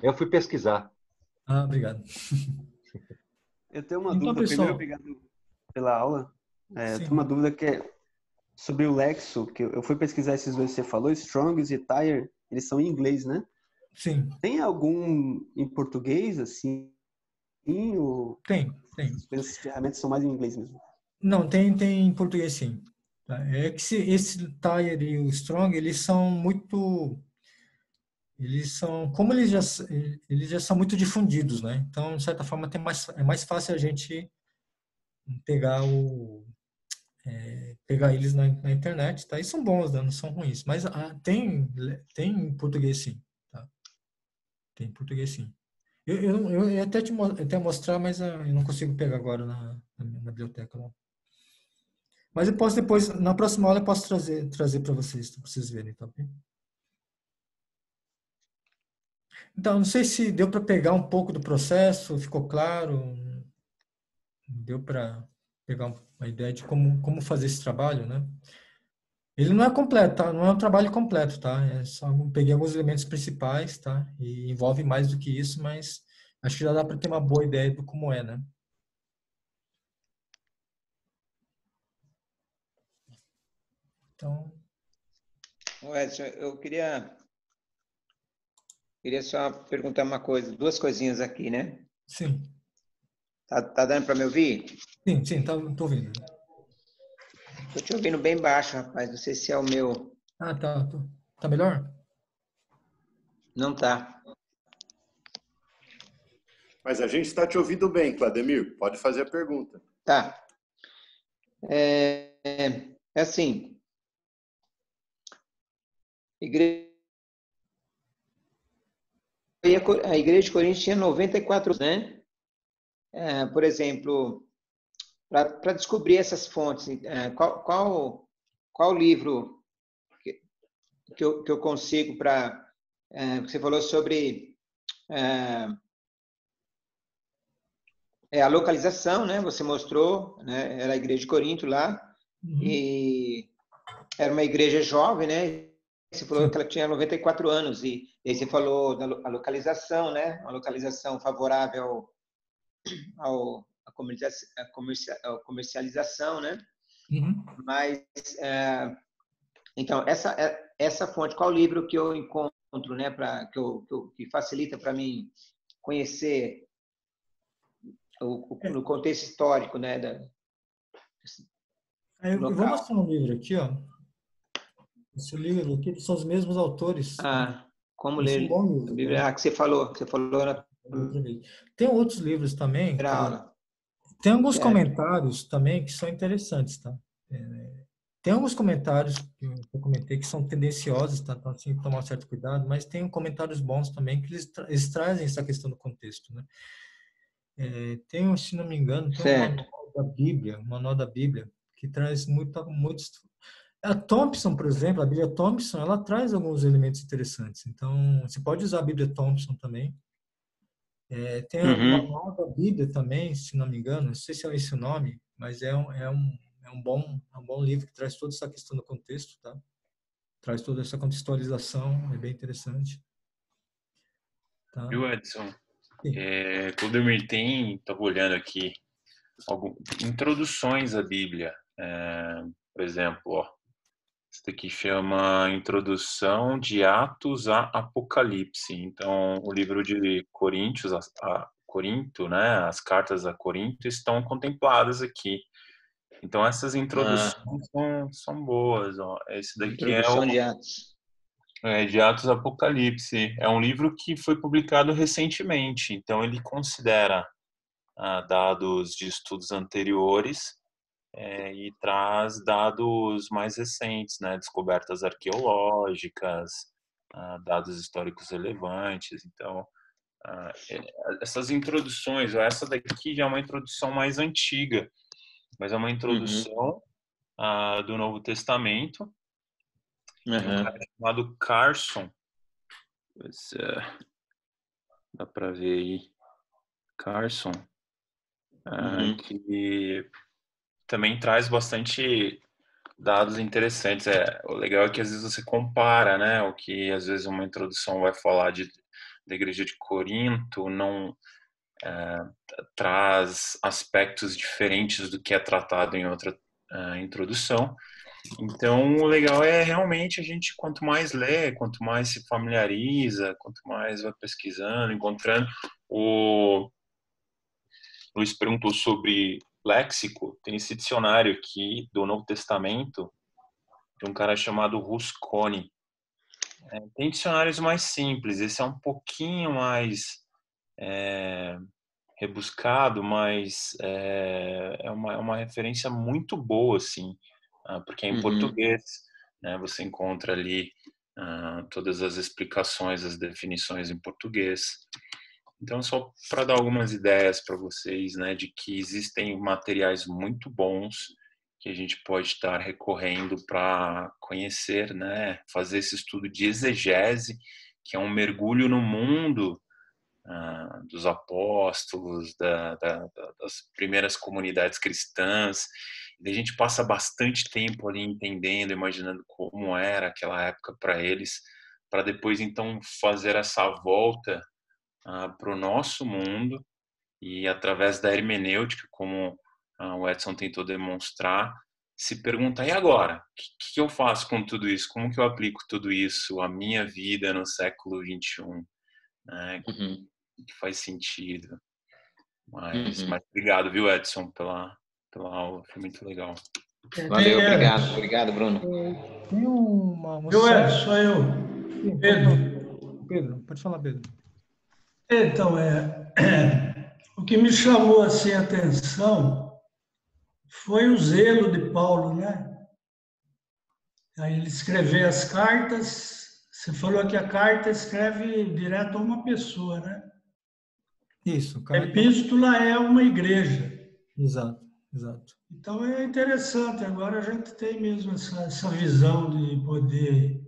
Eu fui pesquisar. Ah, obrigado. Eu tenho uma Então, dúvida. Primeiro, pessoal, obrigado pela aula. Eu tenho uma sim, dúvida que é sobre o Lexo, que eu fui pesquisar esses dois que você falou, Strongs e Tire, eles são em inglês, né? sim, Tem algum em português, assim, ou tem. essas ferramentas são mais em inglês mesmo? Não, tem em português, sim. Tá? É que esse Tire e o Strong, como eles já são muito difundidos, né? Então, de certa forma, é mais fácil a gente pegar pegar eles na internet, tá? E são bons, né? Não são ruins. Mas tem em português, sim. Tá? Tem em português, sim. Eu ia até mostrar, mas eu não consigo pegar agora na biblioteca, não. Mas eu posso depois, na próxima aula, eu posso trazer para vocês verem, tá bem? Então, não sei se deu para pegar um pouco do processo, ficou claro, deu para pegar uma ideia de como fazer esse trabalho, né? Ele não é completo, tá? Não é um trabalho completo, tá? Peguei alguns elementos principais, tá? E envolve mais do que isso, mas acho que já dá para ter uma boa ideia do como é, né? Então, Ô, Edson, eu queria Queria só perguntar uma coisa, duas coisinhas aqui, né? Sim, Tá dando para me ouvir? sim, tô ouvindo. Tô te ouvindo bem baixo, rapaz. Não sei se é o meu. Ah, tá melhor? Não tá. Mas a gente está te ouvindo bem, Clademir. Pode fazer a pergunta. Tá. É assim, a igreja de Corinto tinha 94, né? Por exemplo, para descobrir essas fontes, qual livro que eu consigo para... você falou sobre a localização, né? Você mostrou, né? Era a igreja de Corinto lá, Uhum. e era uma igreja jovem, né? Você falou Sim. que ela tinha 94 anos, e aí você falou da localização, né? Uma localização favorável à comercialização, né? Uhum. Mas, então, essa fonte, qual livro que eu encontro, né? Que facilita para mim conhecer no contexto histórico, né? Eu vou Local. mostrar um livro aqui, ó. Esse livro aqui são os mesmos autores. Como Esse é um ler bom a livro, Bíblia? tá? Que você falou na Tem outros livros também, primeira que aula, tem alguns certo? comentários também que são interessantes, tá? Tem alguns comentários que eu comentei que são tendenciosos, tá? Então, tem que tomar um certo cuidado, mas tem comentários bons também que eles trazem essa questão do contexto, né? Tem, se não me engano, tem um Certo. manual da Bíblia, que traz muitos... A Thompson, por exemplo, a Bíblia Thompson, ela traz alguns elementos interessantes. Então, você pode usar a Bíblia Thompson também. Tem o Uhum. manual da Bíblia também, se não me engano, não sei se é esse o nome, mas é um bom livro que traz toda essa questão do contexto, tá? Traz toda essa contextualização, é bem interessante, tá? Viu, Edson? Sim. Clodomir estava olhando aqui, introduções à Bíblia. Por exemplo, ó, isso daqui chama Introdução de Atos a Apocalipse. Então, o livro de Coríntios, a Corinto, né, as cartas a Corinto estão contempladas aqui. Então, essas introduções são boas. Ó. Esse daqui Introdução de Atos. de Atos a Apocalipse. É um livro que foi publicado recentemente. Então, ele considera dados de estudos anteriores e traz dados mais recentes, né? Descobertas arqueológicas, dados históricos relevantes. Então, essas introduções, essa daqui já é uma introdução mais antiga, mas é uma Uhum. introdução do Novo Testamento, de um cara Uhum. chamado Carson. Dá para ver aí, Carson, Uhum. que também traz bastante dados interessantes. O legal é que às vezes você compara, né? O que às vezes uma introdução vai falar da igreja de Corinto não traz aspectos diferentes do que é tratado em outra introdução. Então, o legal é realmente a gente, quanto mais lê, quanto mais se familiariza, quanto mais vai pesquisando, encontrando. O Luiz perguntou sobre léxico. Tem esse dicionário aqui do Novo Testamento, de um cara chamado Rusconi. Tem dicionários mais simples, esse é um pouquinho mais rebuscado, mas é uma referência muito boa, assim, porque é em Uhum. português, né? Você encontra ali todas as explicações, as definições em português. Então, só para dar algumas ideias para vocês, né, de que existem materiais muito bons que a gente pode estar recorrendo para conhecer, né, fazer esse estudo de exegese, que é um mergulho no mundo dos apóstolos, das primeiras comunidades cristãs. E a gente passa bastante tempo ali entendendo, imaginando como era aquela época para eles, para depois então fazer essa volta para o nosso mundo e através da hermenêutica, como o Edson tentou demonstrar, se pergunta, e agora? O que eu faço com tudo isso? Como que eu aplico tudo isso à minha vida no século XXI? né, Uhum. que faz sentido. Mas obrigado, viu, Edson, pela aula, foi muito legal. Valeu, obrigado, Bruno. Tem uma Eu, série... sou eu, Sim, Pedro. Pedro, pode falar, Pedro. Então, o que me chamou assim, a atenção foi o zelo de Paulo, né? Aí ele escrever as cartas, você falou que a carta escreve direto a uma pessoa, né? Isso, A cara. epístola é uma igreja. Exato, exato. Então é interessante, agora a gente tem mesmo essa visão de poder,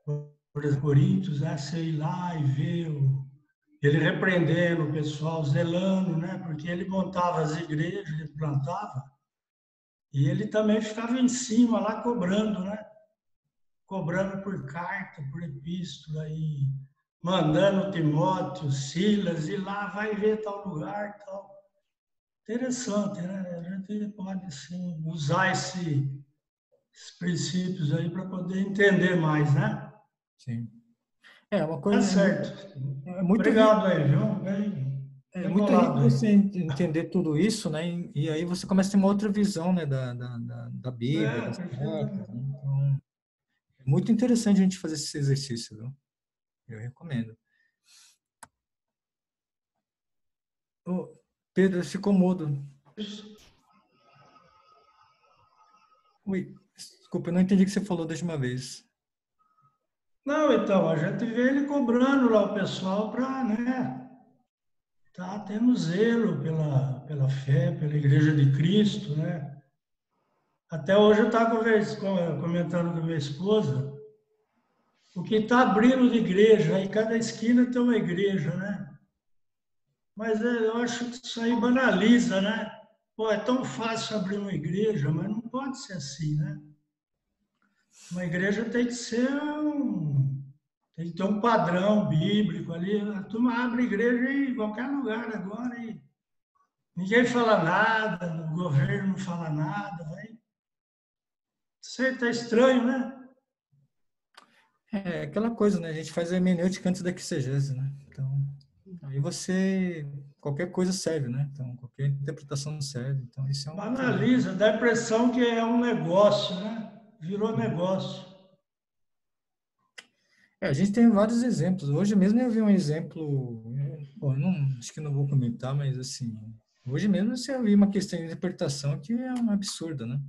por exemplo, Coríntios, né? Você ir lá e ver ele repreendendo o pessoal, zelando, né? Porque ele montava as igrejas, ele plantava, e ele também ficava em cima lá cobrando, né? Cobrando por carta, por epístola, e mandando Timóteo, Silas, ir lá, vai ver tal lugar, tal. Interessante, né? A gente pode, sim, usar esses princípios aí para poder entender mais, né? Sim. É uma Tá coisa certo. muito Obrigado aí, viu? É Bem muito bolado rico aí. você entender tudo isso, né? E aí você começa a ter uma outra visão, né, da Bíblia, das cartas, né? Perfeitamente. Então, é muito interessante a gente fazer esse exercício, viu? Eu recomendo. Ô, Pedro, ficou mudo. Ui, desculpa, eu não entendi o que você falou da última vez. Não, então, a gente vê ele cobrando lá o pessoal para, né, tá tendo zelo pela fé, pela Igreja de Cristo, né? Até hoje eu estava comentando com a minha esposa, o que está abrindo de igreja, aí cada esquina tem uma igreja, né? Mas eu acho que isso aí banaliza, né? Pô, é tão fácil abrir uma igreja, mas não pode ser assim, né? Uma igreja tem que tem que ter um padrão bíblico ali. A turma abre igreja em qualquer lugar agora e ninguém fala nada, o governo não fala nada, vai. Isso aí tá estranho, né? É aquela coisa, né? A gente faz a hermenêutica antes da exegese, né? Então, aí qualquer coisa serve, né? Então, qualquer interpretação serve. Então, isso é um problema. Banaliza, dá a impressão que é um negócio, né? Virou negócio. A gente tem vários exemplos. Hoje mesmo eu vi um exemplo, bom, acho que não vou comentar, mas assim, hoje mesmo eu vi uma questão de interpretação que é um absurdo, né?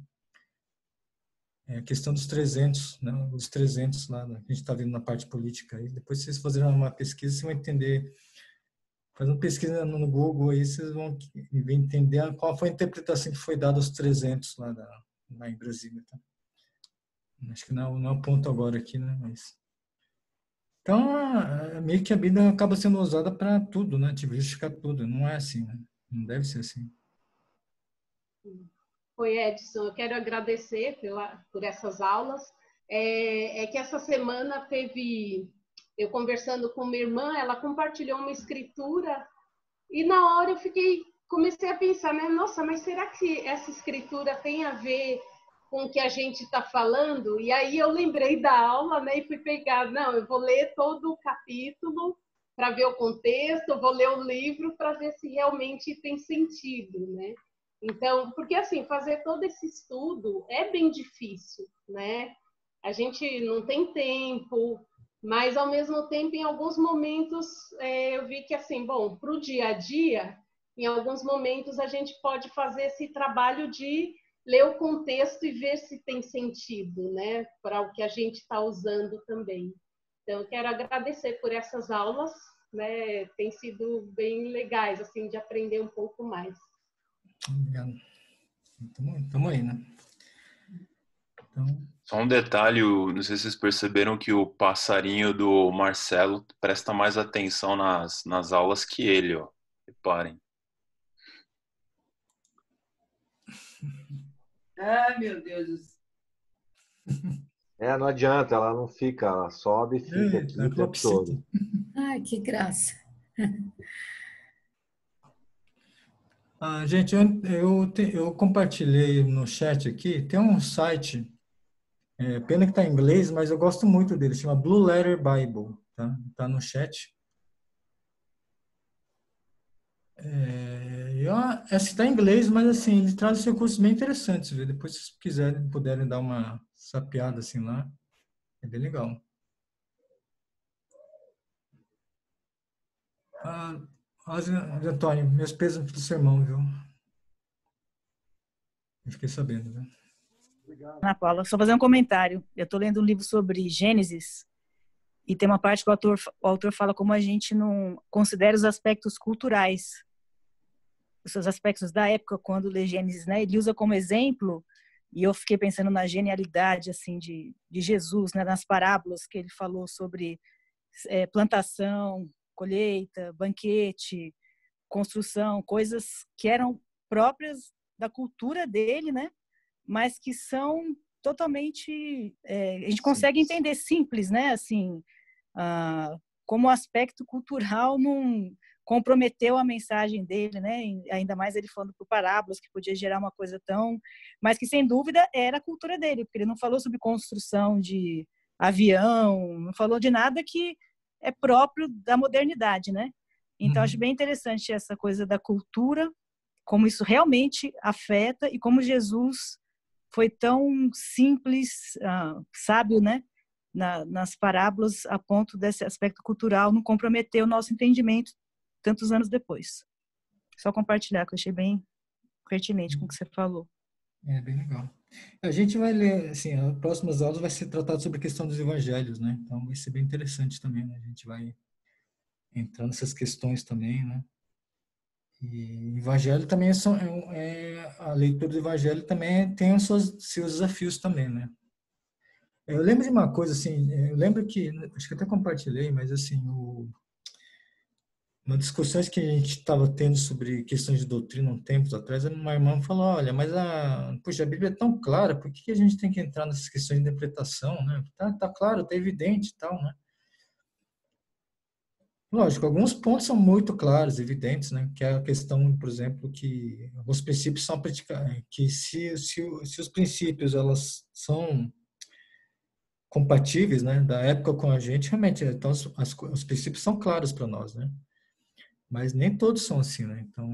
É a questão dos 300, né? Os 300 lá, que a gente está vendo na parte política aí. Depois vocês fazerem uma pesquisa, vocês vão entender. Fazendo pesquisa no Google aí, vocês vão entender qual foi a interpretação que foi dada aos 300 lá em Brasília. Tá? Acho que não é o ponto agora aqui, né? Mas... Então, meio que a Bíblia acaba sendo usada para tudo, né? Tipo, justificar tudo. Não é assim, né? Não deve ser assim. Oi, Edson, eu quero agradecer por essas aulas. É que essa semana eu conversando com minha irmã, ela compartilhou uma escritura e na hora comecei a pensar, né? Nossa, mas será que essa escritura tem a ver com o que a gente está falando? E aí eu lembrei da aula, né? E fui pegar, não, eu vou ler todo o capítulo para ver o contexto, eu vou ler o livro para ver se realmente tem sentido, né? Então, porque assim, fazer todo esse estudo é bem difícil, né? A gente não tem tempo, mas ao mesmo tempo, em alguns momentos, eu vi que assim, bom, para o dia a dia, em alguns momentos a gente pode fazer esse trabalho de ler o contexto e ver se tem sentido, né? Para o que a gente está usando também. Então, eu quero agradecer por essas aulas, né? Tem sido bem legais, assim, de aprender um pouco mais. Obrigado. Estamos aí, né? Então... Só um detalhe, não sei se vocês perceberam que o passarinho do Marcelo presta mais atenção nas aulas que ele, ó. Reparem. Ai, meu Deus. Não adianta, ela não fica, ela sobe e fica aqui o tempo todo. Ai, que graça. Gente, eu compartilhei no chat aqui, tem um site, pena que está em inglês, mas eu gosto muito dele, chama Blue Letter Bible, tá no chat. Essa está em inglês, mas assim, ele traz recursos bem interessantes, viu? Depois, se vocês quiserem, puderem dar uma sapeada assim lá, é bem legal. Antônio, meus pesos pro sermão, viu? Eu fiquei sabendo, viu? Ana Paula, só fazer um comentário. Eu estou lendo um livro sobre Gênesis e tem uma parte que o autor fala como a gente não considera os aspectos culturais, os seus aspectos da época quando lê Gênesis, né? Ele usa como exemplo, e eu fiquei pensando na genialidade assim de Jesus, né? Nas parábolas que ele falou sobre plantação, colheita, banquete, construção, coisas que eram próprias da cultura dele, né? Mas que são totalmente, a gente consegue entender simples, né? Assim, como o aspecto cultural não comprometeu a mensagem dele, né? Ainda mais ele falando por parábolas, que podia gerar uma coisa tão... Mas que, sem dúvida, era a cultura dele, porque ele não falou sobre construção de avião, não falou de nada que é próprio da modernidade, né? Então, acho bem interessante essa coisa da cultura, como isso realmente afeta e como Jesus foi tão simples, sábio, né? Nas parábolas, a ponto desse aspecto cultural não comprometer o nosso entendimento tantos anos depois. Só compartilhar, que eu achei bem pertinente com o que você falou. É bem legal. A gente vai ler, assim, as próximas aulas vai ser tratado sobre a questão dos evangelhos, né? Então vai ser bem interessante também, né? A gente vai entrar nessas questões também, né? E evangelho também a leitura do evangelho também tem os seus desafios também, né? Eu lembro de uma coisa assim, eu lembro que, acho que até compartilhei, mas assim, uma discussão que a gente estava tendo sobre questões de doutrina um tempo atrás, uma irmã falou, olha, mas puxa, a Bíblia é tão clara, por que a gente tem que entrar nessas questões de interpretação, né? Tá claro, tá evidente e tal, né? Lógico, alguns pontos são muito claros, evidentes, né? Que é a questão, por exemplo, que os princípios são praticados, que se os princípios elas são compatíveis, né, da época com a gente, realmente, então os princípios são claros para nós, né? Mas nem todos são assim, né? Então,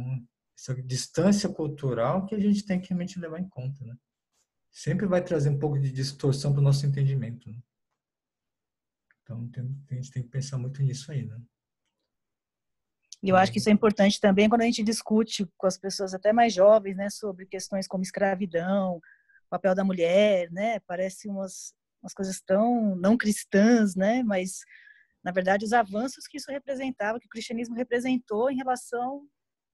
essa distância cultural que a gente tem que realmente levar em conta, né? Sempre vai trazer um pouco de distorção para o nosso entendimento, né? Então, a gente tem que pensar muito nisso aí, né? E eu acho que isso é importante também quando a gente discute com as pessoas até mais jovens, né, sobre questões como escravidão, papel da mulher, né? Parece umas coisas tão não cristãs, né? Mas, na verdade, os avanços que isso representava, que o cristianismo representou em relação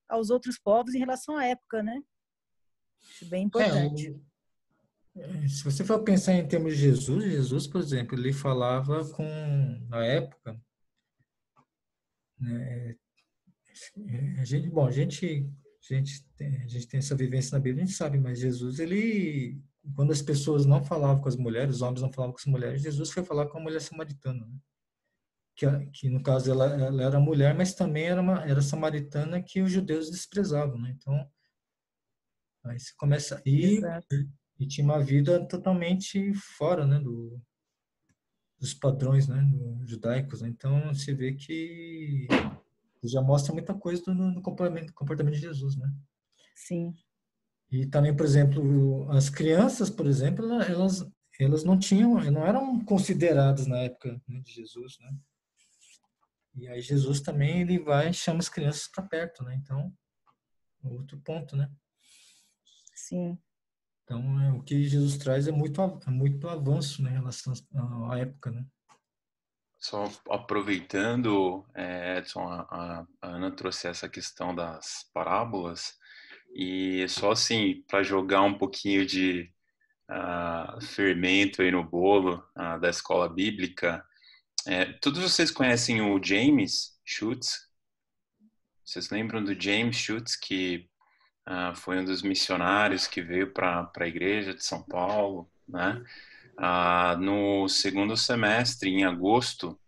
aos outros povos, em relação à época, né? Acho bem importante. Se você for pensar em termos de Jesus, por exemplo, ele falava na época, né, a gente tem essa vivência na Bíblia, a gente sabe, mas Jesus, quando as pessoas não falavam com as mulheres, os homens não falavam com as mulheres, Jesus foi falar com a mulher samaritana, né? Que no caso ela era mulher, mas também era samaritana que os judeus desprezavam, né? Então, aí você começa e tinha uma vida totalmente fora, né, dos padrões, né, judaicos, né? Então, você vê que já mostra muita coisa no comportamento de Jesus, né? Sim. E também, por exemplo, as crianças, por exemplo, elas não eram consideradas na época, né, de Jesus, né? E aí Jesus também ele vai e chama as crianças para perto, né? Então, outro ponto, né? Sim. Então, o que Jesus traz é muito avanço, né, em relação à época, né? Só aproveitando, Edson, a Ana trouxe essa questão das parábolas e só assim, para jogar um pouquinho de fermento aí no bolo da escola bíblica, todos vocês conhecem o James Schutz? Vocês lembram do James Schutz, que foi um dos missionários que veio para a igreja de São Paulo, né? No segundo semestre, em agosto,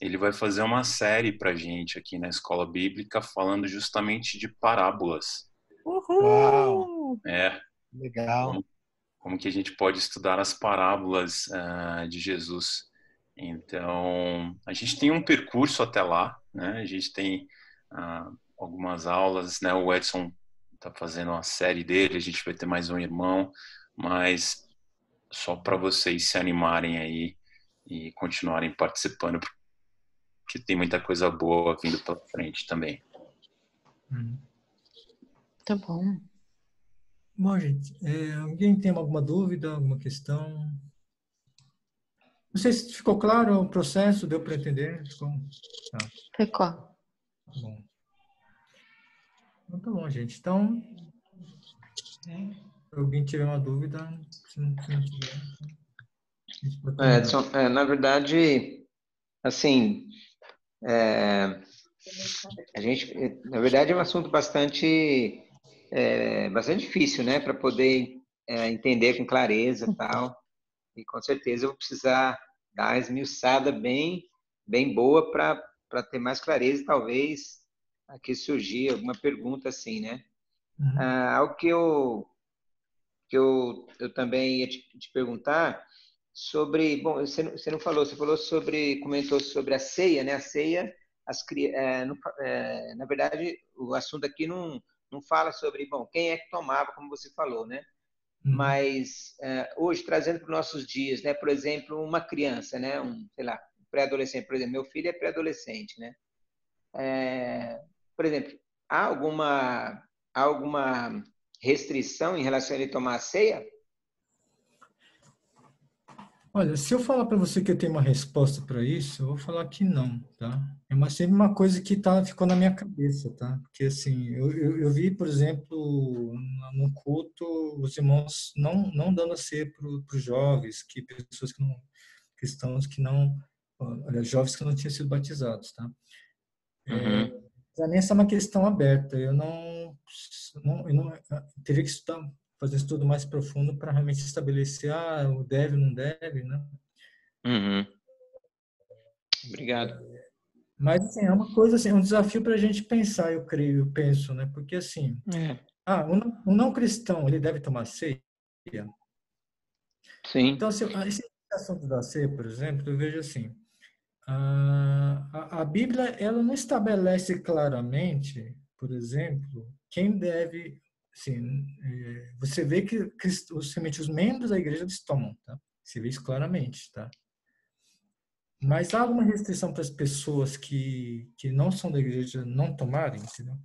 ele vai fazer uma série para a gente aqui na Escola Bíblica falando justamente de parábolas. Uhul! Uau! Legal. Como que a gente pode estudar as parábolas de Jesus. Então, a gente tem um percurso até lá, né? A gente tem algumas aulas, né? O Edson está fazendo uma série dele, a gente vai ter mais um irmão, mas só para vocês se animarem aí e continuarem participando, porque tem muita coisa boa vindo pela frente também. Tá bom. Bom, gente, alguém tem alguma dúvida, alguma questão? Não sei se ficou claro o processo, deu para entender? Tá. Ficou. Bom. Então, tá bom, gente. Então, se alguém tiver uma dúvida, se não tiver... Edson, na verdade, assim, a gente, na verdade, é um assunto bastante difícil, né, para poder entender com clareza e tal. E com certeza eu vou precisar dar uma esmiuçada bem boa para ter mais clareza e talvez aqui surgir alguma pergunta assim, né? Algo que eu também ia te perguntar sobre, bom, você não falou, você falou sobre, comentou sobre a ceia, né? A ceia, na verdade, o assunto aqui não fala sobre, bom, quem é que tomava, como você falou, né? Mas hoje, trazendo para os nossos dias, né? Por exemplo, uma criança, né? Sei lá, pré-adolescente, por exemplo, meu filho é pré-adolescente, né? Por exemplo, há alguma restrição em relação a ele tomar a ceia? Olha, se eu falar para você que eu tenho uma resposta para isso, eu vou falar que não, tá? É sempre uma coisa que ficou na minha cabeça, tá? Porque, assim, eu vi, por exemplo, no culto, os irmãos não dando a ceia para os jovens, pessoas que não, cristãos que não, olha, jovens que não tinham sido batizados, tá? Para mim, essa é uma questão aberta. Eu teria que estudar, fazer um estudo mais profundo para realmente estabelecer, o deve ou não deve, né? Obrigado. Mas, assim, é uma coisa, assim, um desafio para a gente pensar, eu penso, né? Porque, assim, um não cristão, ele deve tomar ceia? Sim. Então, assim, esse assunto da ceia, por exemplo, eu vejo assim, a Bíblia, ela não estabelece claramente, por exemplo, quem deve, assim, você vê que os membros da igreja eles tomam, tá? Você vê isso claramente, tá? Mas há alguma restrição para as pessoas que não são da igreja não tomarem, entendeu?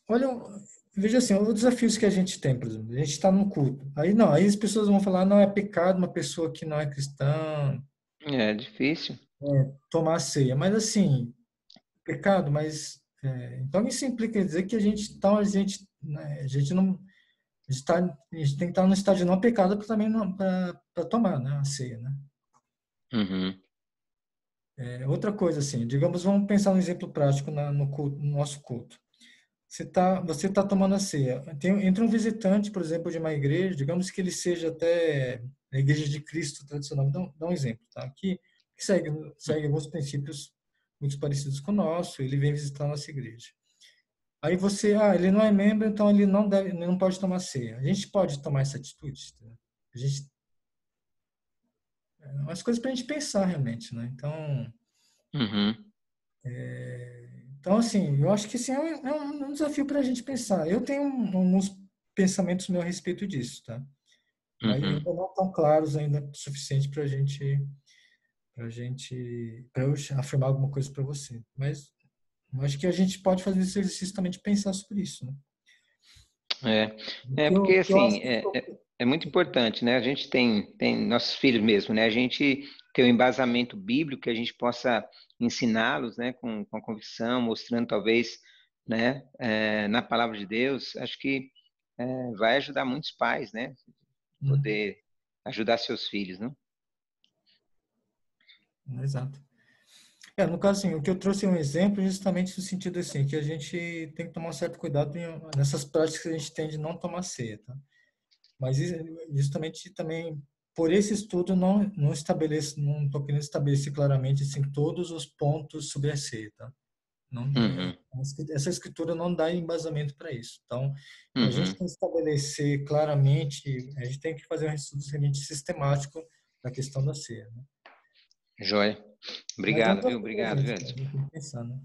Olha, veja assim, os desafios que a gente tem, por exemplo, a gente está num culto. Aí as pessoas vão falar, não, é pecado uma pessoa que não é cristã. É difícil. Tomar ceia. Mas assim, pecado, mas... então isso implica dizer que a gente não... A gente tem que estar no estágio não pecado também para tomar, né, a ceia, né? Outra coisa, assim, digamos, vamos pensar um exemplo prático no nosso culto. Você tá tomando a ceia. Entra um visitante, por exemplo, de uma igreja, digamos que ele seja até a igreja de Cristo tradicional. Dá um exemplo, tá? Que segue alguns princípios muito parecidos com o nosso. Ele vem visitar a nossa igreja. Aí ele não é membro, então ele não pode tomar ceia. A gente pode tomar essa atitude? Tá? Umas coisas para a gente pensar realmente, né? Então, então assim, eu acho que assim, é um desafio para a gente pensar. Eu tenho alguns pensamentos meus a respeito disso, tá? Mas ainda não estão claros ainda o suficiente para eu afirmar alguma coisa para você. Mas eu acho que a gente pode fazer esse exercício também de pensar sobre isso, né? Porque assim, é muito importante, né? A gente tem nossos filhos mesmo, né? A gente ter um embasamento bíblico que a gente possa ensiná-los, né? Com a convicção, mostrando talvez, né? Na palavra de Deus, acho que vai ajudar muitos pais, né? Poder ajudar seus filhos, né? Exato. No caso, assim, o que eu trouxe um exemplo justamente no sentido assim, que a gente tem que tomar um certo cuidado nessas práticas que a gente tem de não tomar ceia, tá? Mas justamente também por esse estudo não estou querendo estabelecer claramente assim todos os pontos sobre a ceia, tá? Essa escritura não dá embasamento para isso. Então, a gente tem que estabelecer claramente, a gente tem que fazer um estudo realmente sistemático da questão da ceia, né? Joia. Obrigado, viu? Obrigado, Edson. Pensar, né?